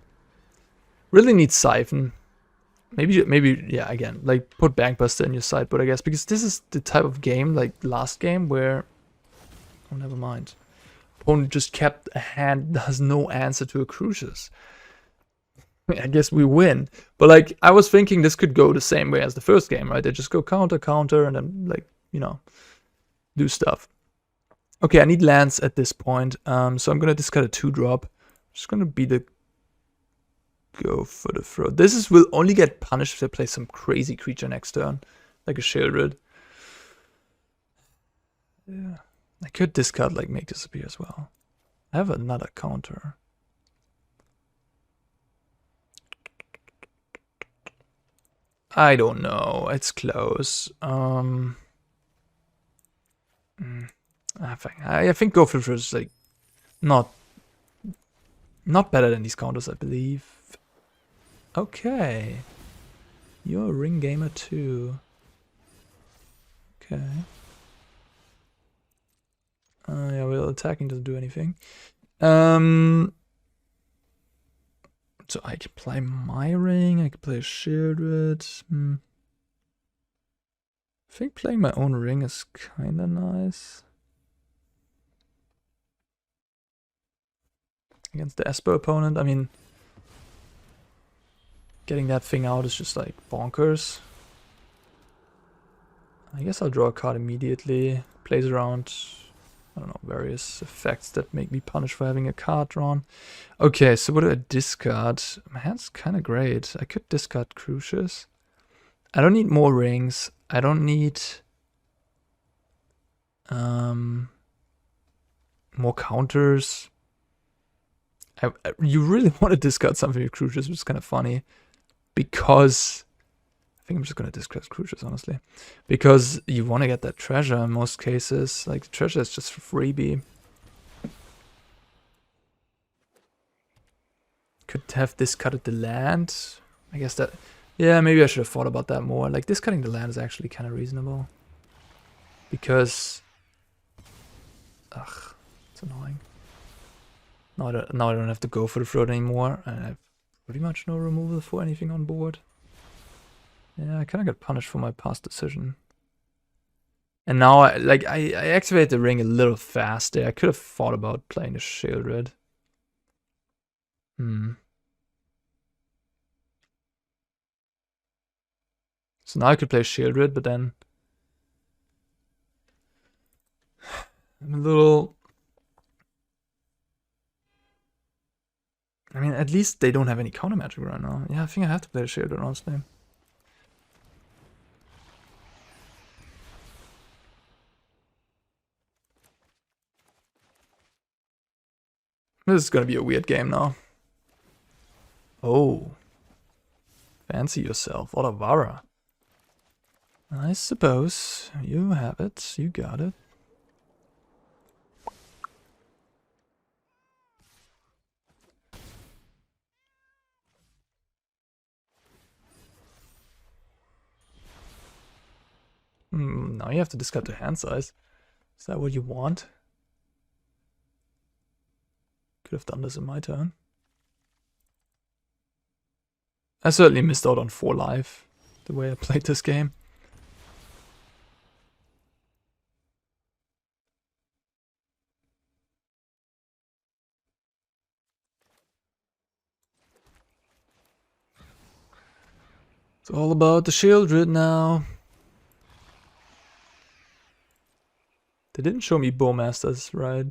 Really need Siphon. Maybe, yeah, again, like put Bankbuster in your sideboard, I guess, because this is the type of game, like last game, where... Oh, never mind. Opponent just kept a hand that has no answer to a Crucias. I guess we win. But like, I was thinking this could go the same way as the first game, right? They just go counter, counter, and then like, you know, do stuff. Okay, I need lands at this point. So I'm gonna discard a 2-drop. Just gonna be the go for the throw. This will only get punished if they play some crazy creature next turn, like a Sheoldred. Yeah, I could discard like Make Disappear as well. I have another counter. I don't know. It's close. I think go for the throw is like not better than these counters, I believe. Okay. You're a ring gamer too. Okay. Yeah, well, attacking doesn't do anything. So I could play Mire, I could play Sheoldred. I think playing my own ring is kinda nice. Against the Esper opponent, I mean, getting that thing out is just like bonkers. I guess I'll draw a card immediately. Plays around, I don't know, various effects that make me punished for having a card drawn. Okay, so what do I discard? My hand's kind of great. I could discard Crucias. I don't need more rings. I don't need more counters. You really want to discard something with Crucias, which is kind of funny. Because I think I'm just going to discard Crucias, honestly. Because you want to get that treasure in most cases. Like, the treasure is just for freebie. Could have discarded the land. I guess that... Yeah, maybe I should have thought about that more. Like, discarding the land is actually kind of reasonable. Because... Ugh, it's annoying. Now I don't have to go for the throat anymore. And I have pretty much no removal for anything on board. Yeah, I kind of got punished for my past decision. And now, I activated the ring a little fast there. I could have thought about playing the Sheoldred. So now I could play Sheoldred, but then... I'm a little... I mean, at least they don't have any counter magic right now. Yeah, I think I have to play the Sheoldred, honestly. This is gonna be a weird game now. Oh. Fancy yourself, Otawara. I suppose. You have it. You got it. Now you have to discard the hand size. Is that what you want? Could have done this in my turn. I certainly missed out on 4 life, the way I played this game. It's all about the Sheoldred now. They didn't show me Bowmasters, right?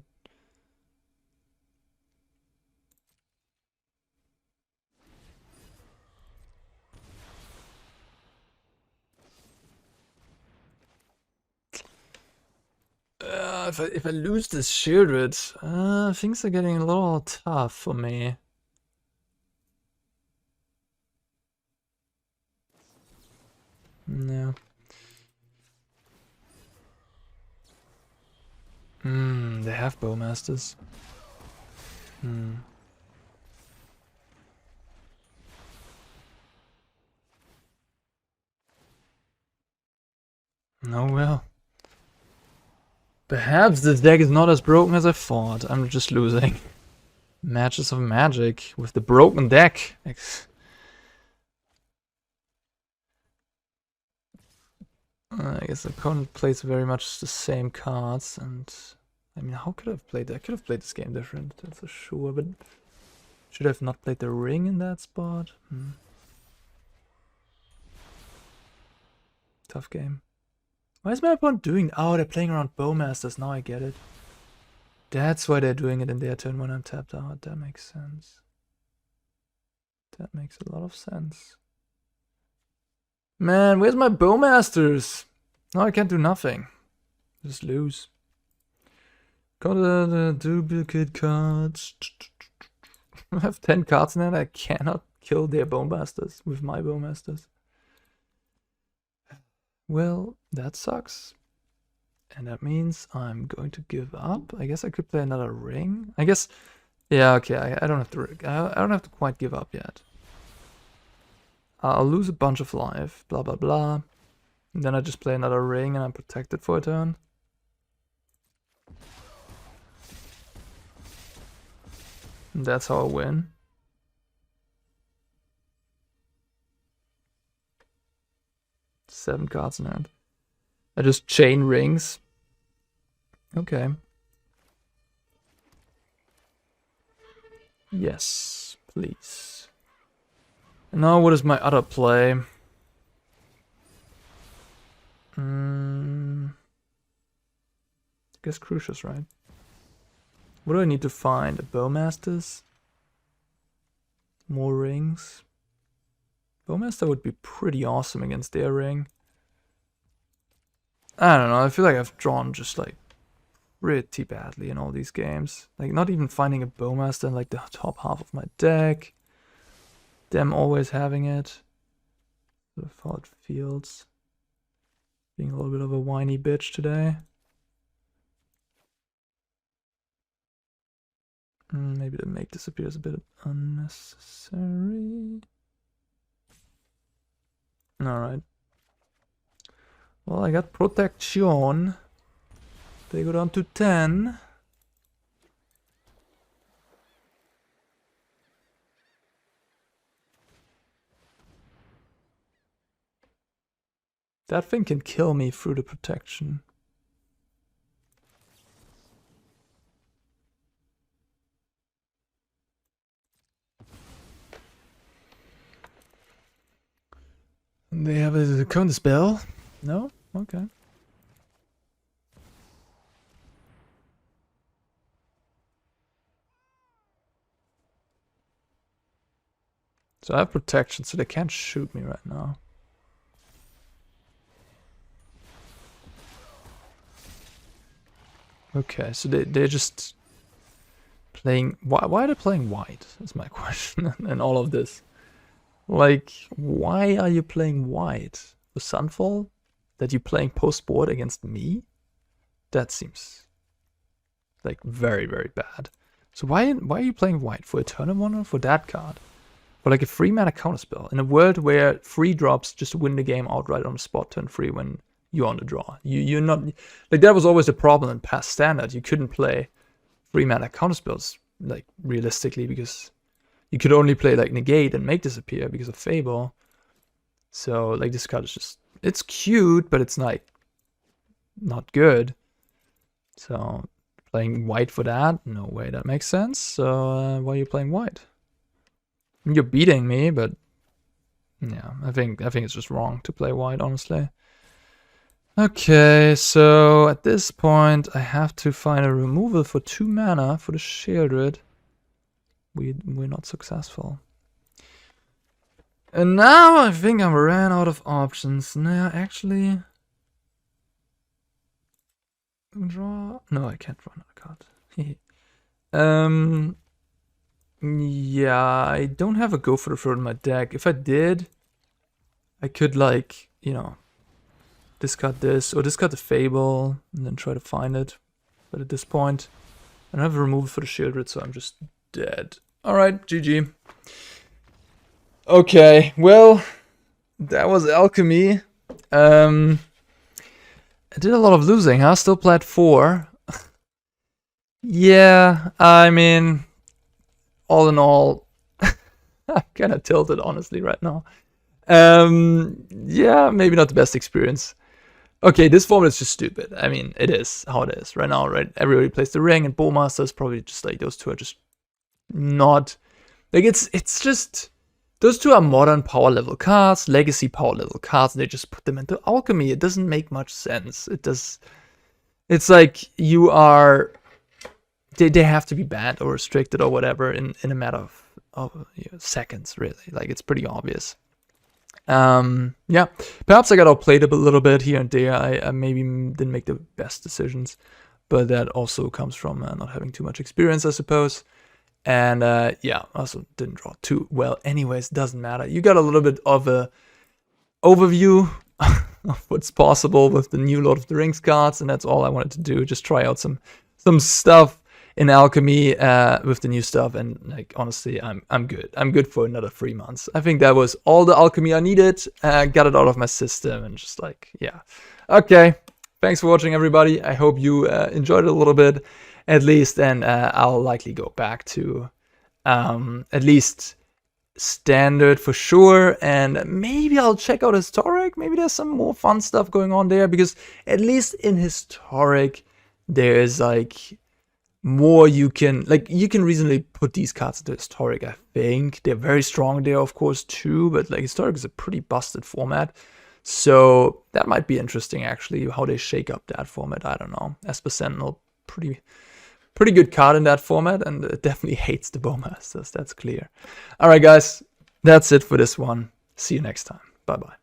If I lose this Sheoldred, things are getting a little tough for me. Yeah. They have Bowmasters. Oh well. Perhaps this deck is not as broken as I thought. I'm just losing. Matches of Magic with the broken deck. I guess the opponent plays very much the same cards, and I mean, how could I have played that? I could have played this game different, that's for sure, but should I have not played the ring in that spot? Tough game. Why is my opponent doing? Oh, they're playing around Bowmasters. Now I get it. That's why they're doing it in their turn when I'm tapped out. That makes sense. That makes a lot of sense. Man, where's my Bowmasters? No, I can't do nothing. Just lose. Got the duplicate cards. I have 10 cards in it. I cannot kill their Bowmasters with my Bowmasters. Well, that sucks. And that means I'm going to give up. I guess I could play another ring. I guess, yeah, okay. I don't have to. I don't have to quite give up yet. I'll lose a bunch of life. Blah blah blah. And then I just play another ring and I'm protected for a turn. And that's how I win. Seven cards in hand. I just chain rings. Okay. Yes, please. And now what is my other play? I guess Crucias, right? What do I need to find? A Bowmasters? More rings? Bowmaster would be pretty awesome against their ring. I don't know, I feel like I've drawn just like pretty badly in all these games. Like not even finding a Bowmaster in like the top half of my deck. Them always having it. Sort of how it feels. Being a little bit of a whiny bitch today. Maybe the make disappear is a bit unnecessary. Alright. Well, I got protection. They go down to 10. That thing can kill me through the protection. They have a counter spell? No? Okay. So I have protection, so they can't shoot me right now. Okay, so they're just playing... Why are they playing white? Is my question in all of this. Like, why are you playing white? For Sunfall? That you're playing post-board against me? That seems like very, very bad. So why are you playing white? For Eternal Wonder? For that card? For like a 3-mana counterspell? In a world where 3 drops just win the game outright on the spot turn 3 when you're on the draw. You're not... Like, that was always the problem in past Standard. You couldn't play 3-mana counterspells, like, realistically, because you could only play, like, Negate and Make Disappear because of Fable. So, like, this card is just... It's cute, but it's, like, not good. So, playing white for that? No way that makes sense. So, why are you playing white? You're beating me, but... Yeah, I think it's just wrong to play white, honestly. Okay, so at this point I have to find a removal for 2 mana for the Sheoldred. We're not successful. And now I think I ran out of options. Nah, actually... Draw... No, I can't draw another card. Yeah, I don't have a Go for the Throat in my deck. If I did, I could, like, you know... discard this, or discard the Fable, and then try to find it. But at this point, I don't have a removal for the Sheoldred, so I'm just dead. Alright, GG. Okay, well, that was Alchemy. I did a lot of losing, huh? Still plat 4. Yeah, I mean, all in all, I'm kind of tilted, honestly, right now. Yeah, maybe not the best experience. Okay, this format is just stupid. I mean, it is how it is right now, right? Everybody plays the ring, and Bowmasters probably just like those two are just not like it's just those two are modern power level cards, legacy power level cards, and they just put them into Alchemy. It doesn't make much sense. It's like you are they have to be banned or restricted or whatever in a matter of seconds, really. Like, it's pretty obvious. Yeah, perhaps I got outplayed a little bit here and there. I maybe didn't make the best decisions, but that also comes from not having too much experience, I suppose. And yeah, also didn't draw too well. Anyways, doesn't matter. You got a little bit of a overview of what's possible with the new Lord of the Rings cards, and that's all I wanted to do. Just try out some stuff in Alchemy with the new stuff, and like, honestly, I'm good. I'm good for another 3 months. I think that was all the Alchemy I needed. Got it out of my system, and just like, yeah. Okay, thanks for watching, everybody. I hope you enjoyed it a little bit, at least, and I'll likely go back to At least standard for sure, and maybe I'll check out Historic. Maybe there's some more fun stuff going on there, because at least in Historic there's like more you can reasonably put these cards into Historic. I think they're very strong there, of course, too, but like Historic is a pretty busted format, so that might be interesting actually, how they shake up that format. I don't know. Esper Sentinel, pretty good card in that format, and it definitely hates the Bowmasters, that's clear. Alright guys, that's it for this one. See you next time. Bye bye.